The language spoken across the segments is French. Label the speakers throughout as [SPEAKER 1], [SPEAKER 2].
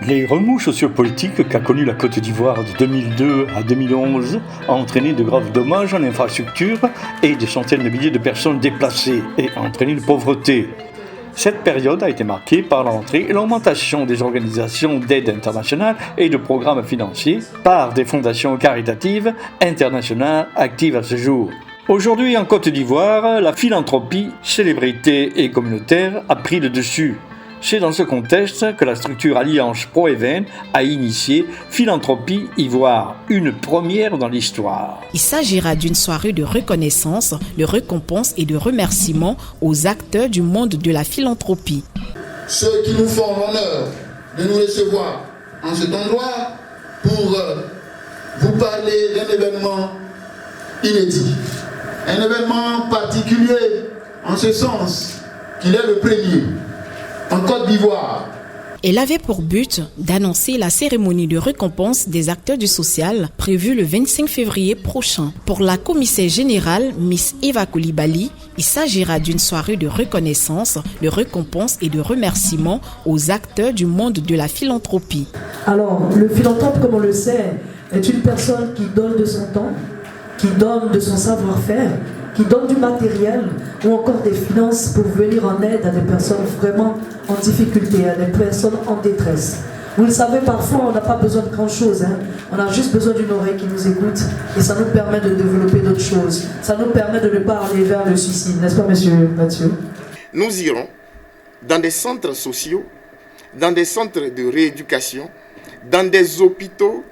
[SPEAKER 1] Les remous sociopolitiques qu'a connu la Côte d'Ivoire de 2002 à 2011 ont entraîné de graves dommages en infrastructures et des centaines de milliers de personnes déplacées et entraîné de pauvreté. Cette période a été marquée par l'entrée et l'augmentation des organisations d'aide internationale et de programmes financiers par des fondations caritatives internationales actives à ce jour. Aujourd'hui en Côte d'Ivoire, la philanthropie, célébrité et communautaire a pris le dessus. C'est dans ce contexte que la structure Alliance Pro-Even a initié Philanthropie Ivoire, une première dans l'histoire.
[SPEAKER 2] Il s'agira d'une soirée de reconnaissance, de récompense et de remerciement aux acteurs du monde de la philanthropie.
[SPEAKER 3] Ceux qui nous font l'honneur de nous recevoir en cet endroit pour vous parler d'un événement inédit. Un événement particulier en ce sens qu'il est le premier en Côte d'Ivoire.
[SPEAKER 2] Elle avait pour but d'annoncer la cérémonie de récompense des acteurs du social prévue le 25 février prochain. Pour la commissaire générale, Miss Eva Coulibaly, il s'agira d'une soirée de reconnaissance, de récompense et de remerciement aux acteurs du monde de la philanthropie.
[SPEAKER 4] Alors, le philanthrope, comme on le sait, est une personne qui donne de son temps, qui donne de son savoir-faire, qui donne du matériel ou encore des finances pour venir en aide à des personnes vraiment en difficulté, à des personnes en détresse. Vous le savez, parfois on n'a pas besoin de grand-chose, on a juste besoin d'une oreille qui nous écoute et ça nous permet de développer d'autres choses. Ça nous permet de ne pas aller vers le suicide, n'est-ce pas monsieur Mathieu?
[SPEAKER 5] Nous irons dans des centres sociaux, dans des centres de rééducation, dans des hôpitaux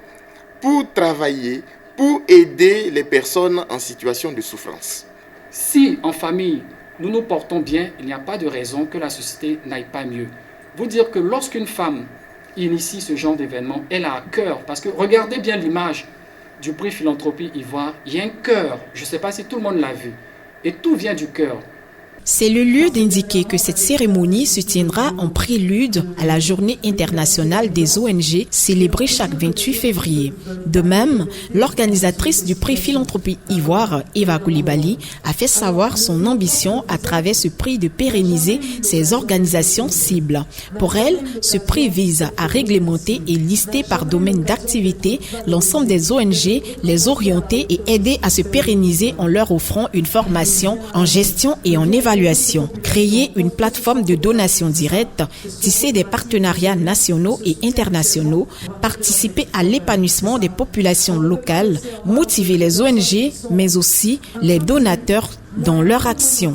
[SPEAKER 5] pour travailler, pour aider les personnes en situation de souffrance.
[SPEAKER 6] Si en famille, nous nous portons bien, il n'y a pas de raison que la société n'aille pas mieux. Vous dire que lorsqu'une femme initie ce genre d'événement, elle a un cœur. Parce que regardez bien l'image du prix Philanthropie Ivoire, il y a un cœur. Je ne sais pas si tout le monde l'a vu. Et tout vient du cœur.
[SPEAKER 2] C'est le lieu d'indiquer que cette cérémonie se tiendra en prélude à la Journée internationale des ONG célébrée chaque 28 février. De même, l'organisatrice du prix Philanthropie Ivoire, Eva Coulibaly, a fait savoir son ambition à travers ce prix de pérenniser ces organisations cibles. Pour elle, ce prix vise à réglementer et lister par domaine d'activité l'ensemble des ONG, les orienter et aider à se pérenniser en leur offrant une formation en gestion et en évaluation. Créer une plateforme de donation directe, tisser des partenariats nationaux et internationaux, participer à l'épanouissement des populations locales, motiver les ONG, mais aussi les donateurs dans leur action.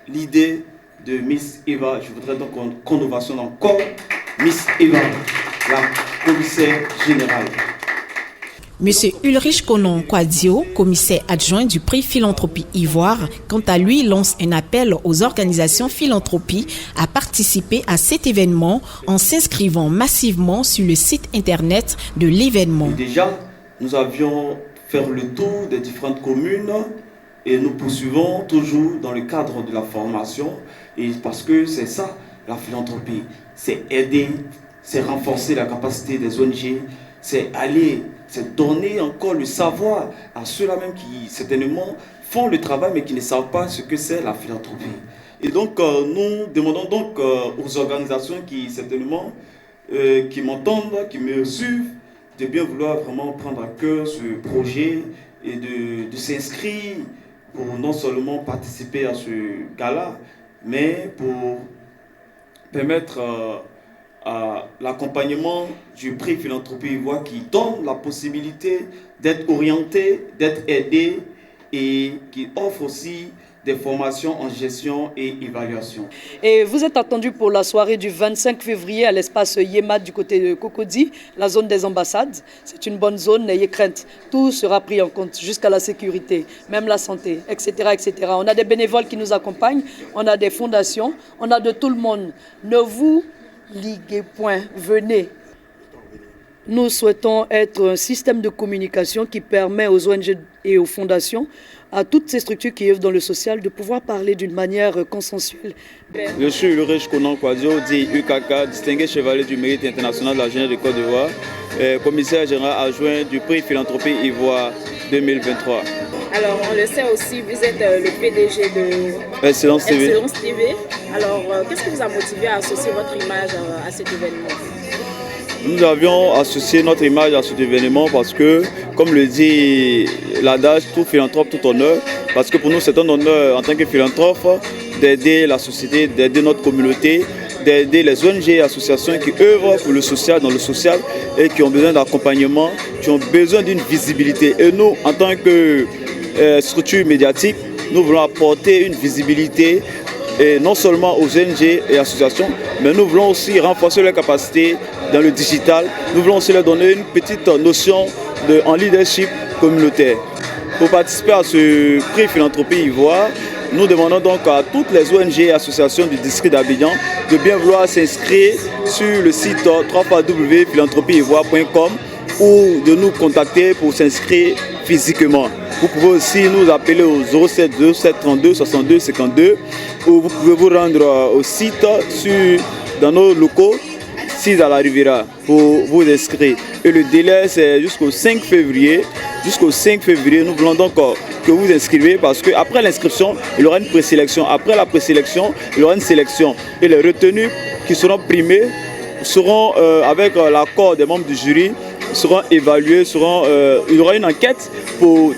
[SPEAKER 7] L'idée de Miss Eva, je voudrais donc qu'on ovationne encore Miss Eva, la commissaire générale.
[SPEAKER 2] Monsieur Ulrich Konon Kwadio, commissaire adjoint du prix Philanthropie Ivoire, quant à lui lance un appel aux organisations philanthropie à participer à cet événement en s'inscrivant massivement sur le site internet de l'événement.
[SPEAKER 7] Déjà, nous avions fait le tour des différentes communes et nous poursuivons toujours dans le cadre de la formation et parce que c'est ça la philanthropie, c'est aider, c'est renforcer la capacité des ONG, c'est donner encore le savoir à ceux-là même qui certainement font le travail mais qui ne savent pas ce que c'est la philanthropie. Et donc nous demandons donc aux organisations qui certainement qui m'entendent, qui me suivent, de bien vouloir vraiment prendre à cœur ce projet et de s'inscrire pour non seulement participer à ce gala, mais pour permettre à l'accompagnement du prix Philanthropie Ivoire qui donne la possibilité d'être orienté, d'être aidé et qui offre aussi des formations en gestion et évaluation.
[SPEAKER 8] Et vous êtes attendu pour la soirée du 25 février à l'espace Yémat du côté de Cocody, la zone des ambassades. C'est une bonne zone, n'ayez crainte. Tout sera pris en compte, jusqu'à la sécurité, même la santé, etc., etc. On a des bénévoles qui nous accompagnent, on a des fondations, on a de tout le monde. Ne vous liguez point, venez. Nous souhaitons être un système de communication qui permet aux ONG et aux fondations, à toutes ces structures qui œuvrent dans le social, de pouvoir parler d'une manière consensuelle.
[SPEAKER 9] Je suis Ulrich Konon Kwadio, dit UKK, distingué chevalier du mérite international de la jeunesse de Côte d'Ivoire, commissaire général adjoint du prix Philanthropie Ivoire 2023.
[SPEAKER 10] Alors, on le sait aussi, vous êtes le PDG de
[SPEAKER 9] Excellence TV.
[SPEAKER 10] Excellence TV. Alors, qu'est-ce qui vous a motivé à associer votre image à cet événement?
[SPEAKER 9] Nous avions associé notre image à cet événement parce que, comme le dit l'adage, tout philanthrope, tout honneur, parce que pour nous c'est un honneur en tant que philanthrope d'aider la société, d'aider notre communauté, d'aider les ONG et associations qui œuvrent pour le social, dans le social et qui ont besoin d'accompagnement, qui ont besoin d'une visibilité. Et nous, en tant que structure médiatique, nous voulons apporter une visibilité et non seulement aux ONG et associations, mais nous voulons aussi renforcer leurs capacités dans le digital. Nous voulons aussi leur donner une petite notion en leadership communautaire. Pour participer à ce prix Philanthropie Ivoire, nous demandons donc à toutes les ONG et associations du district d'Abidjan de bien vouloir s'inscrire sur le site www.philanthropieivoire.com ou de nous contacter pour s'inscrire physiquement. Vous pouvez aussi nous appeler au 07 27 32 62 52 ou vous pouvez vous rendre au site dans nos locaux 6 à la Riviera pour vous inscrire. Et le délai c'est jusqu'au 5 février. Jusqu'au 5 février, nous voulons donc que vous inscrivez parce qu'après l'inscription, il y aura une présélection. Après la présélection, il y aura une sélection. Et les retenus qui seront primés seront, avec l'accord des membres du jury, seront évalués. Il y aura une enquête pour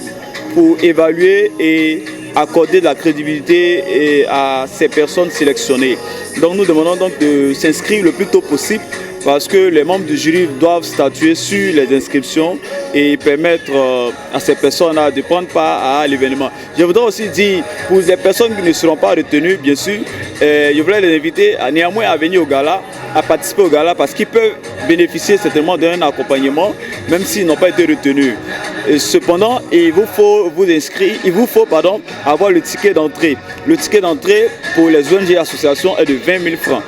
[SPEAKER 9] évaluer et accorder de la crédibilité à ces personnes sélectionnées. Donc nous demandons donc de s'inscrire le plus tôt possible parce que les membres du jury doivent statuer sur les inscriptions et permettre à ces personnes-là de prendre part à l'événement. Je voudrais aussi dire, pour les personnes qui ne seront pas retenues, bien sûr, je voudrais les inviter néanmoins à venir au gala, à participer au gala, parce qu'ils peuvent bénéficier certainement d'un accompagnement, même s'ils n'ont pas été retenus. Et cependant, il vous faut vous inscrire, avoir le ticket d'entrée. Le ticket d'entrée pour les ONG et associations est de 20 000 francs.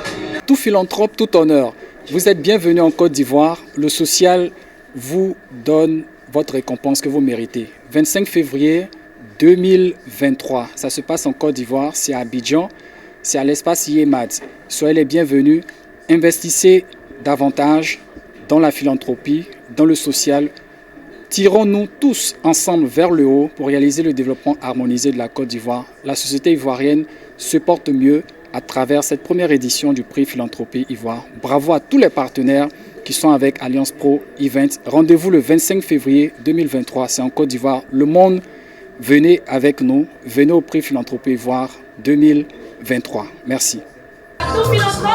[SPEAKER 6] Tout philanthrope, tout honneur. Vous êtes bienvenue en Côte d'Ivoire. Le social vous donne votre récompense que vous méritez. 25 février 2023, ça se passe en Côte d'Ivoire, c'est à Abidjan, c'est à l'espace Yemad. Soyez les bienvenus, investissez davantage dans la philanthropie, dans le social. Tirons-nous tous ensemble vers le haut pour réaliser le développement harmonisé de la Côte d'Ivoire. La société ivoirienne se porte mieux à travers cette première édition du prix Philanthropie Ivoire. Bravo à tous les partenaires qui sont avec Alliance Pro Event. Rendez-vous le 25 février 2023, c'est en Côte d'Ivoire. Le monde, venez avec nous, venez au prix Philanthropie Ivoire 2023. Merci.
[SPEAKER 11] Tout philanthrope.